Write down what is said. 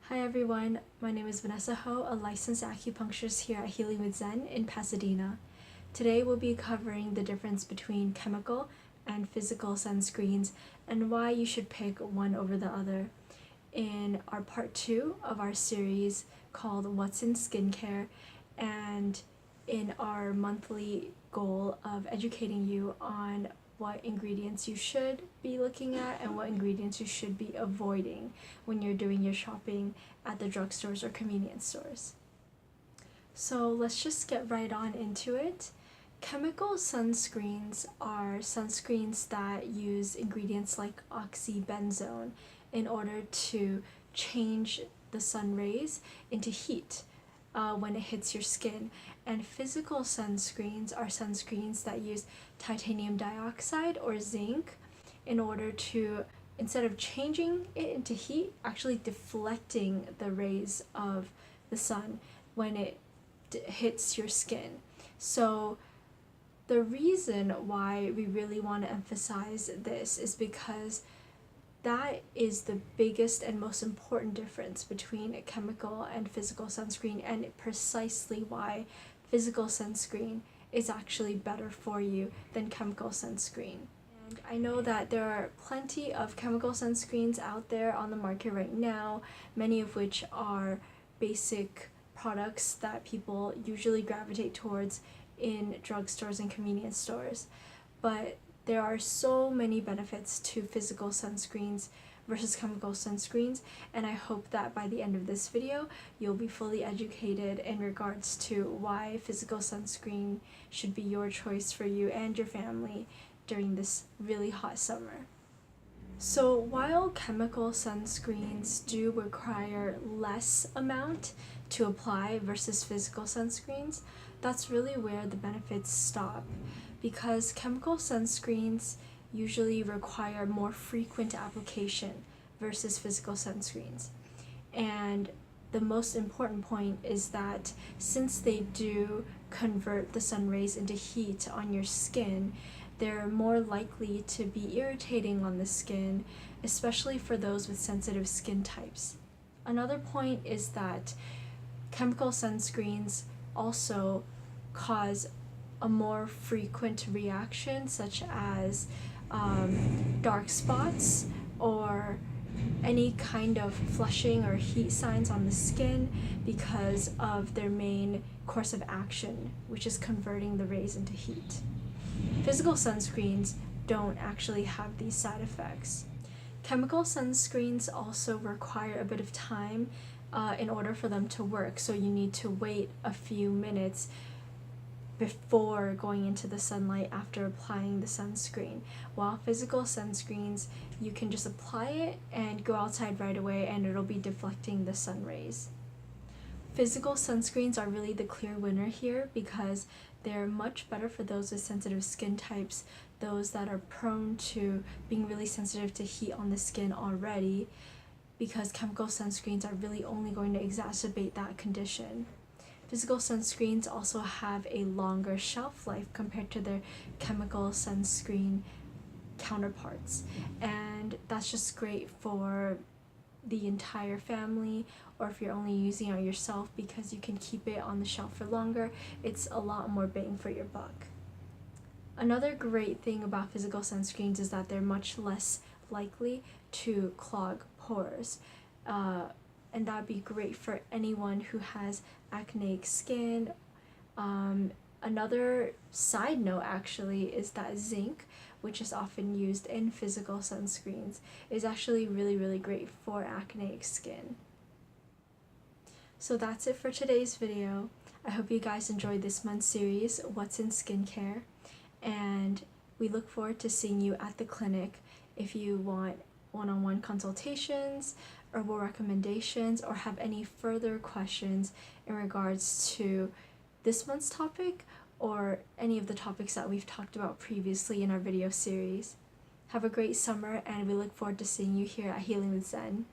Hi everyone, my name is Vanessa Ho, a licensed acupuncturist here at Healing with Zen in Pasadena. Today we'll be covering the difference between chemical and physical sunscreens and why you should pick one over the other. In our part 2 of our series called What's in Skincare, and in our monthly goal of educating you on what ingredients you should be looking at and what ingredients you should be avoiding when you're doing your shopping at the drugstores or convenience stores. So let's just get right on into it. Chemical sunscreens are sunscreens that use ingredients like oxybenzone in order to change the sun rays into heat when it hits your skin. And physical sunscreens are sunscreens that use titanium dioxide or zinc in order to, instead of changing it into heat, actually deflecting the rays of the sun when it hits your skin. So the reason why we really want to emphasize this is because that is the biggest and most important difference between a chemical and physical sunscreen, and precisely why physical sunscreen is actually better for you than chemical sunscreen. And I know that there are plenty of chemical sunscreens out there on the market right now, many of which are basic products that people usually gravitate towards in drugstores and convenience stores. But there are so many benefits to physical sunscreens versus chemical sunscreens, and I hope that by the end of this video you'll be fully educated in regards to why physical sunscreen should be your choice for you and your family during this really hot summer. So while chemical sunscreens do require less amount to apply versus physical sunscreens, that's really where the benefits stop, because chemical sunscreens usually require more frequent application versus physical sunscreens. And the most important point is that since they do convert the sun rays into heat on your skin, they're more likely to be irritating on the skin, especially for those with sensitive skin types. Another point is that chemical sunscreens also cause a more frequent reaction, such as dark spots or any kind of flushing or heat signs on the skin because of their main course of action, which is converting the rays into heat. Physical sunscreens don't actually have these side effects. Chemical sunscreens also require a bit of time in order for them to work, so you need to wait a few minutes before going into the sunlight after applying the sunscreen. While physical sunscreens, you can just apply it and go outside right away and it'll be deflecting the sun rays. Physical sunscreens are really the clear winner here because they're much better for those with sensitive skin types, those that are prone to being really sensitive to heat on the skin already, because chemical sunscreens are really only going to exacerbate that condition. Physical sunscreens also have a longer shelf life compared to their chemical sunscreen counterparts, and that's just great for the entire family, or if you're only using it yourself, because you can keep it on the shelf for longer. It's a lot more bang for your buck. Another great thing about physical sunscreens is that they're much less likely to clog pores. And that'd be great for anyone who has acneic skin. Another side note actually is that zinc, which is often used in physical sunscreens, is actually really great for acneic skin. So that's it for today's video. I hope you guys enjoyed this month's series, What's in Skincare, and we look forward to seeing you at the clinic if you want one-on-one consultations, herbal recommendations, or have any further questions in regards to this month's topic or any of the topics that we've talked about previously in our video series. Have a great summer, and we look forward to seeing you here at Healing with Zen.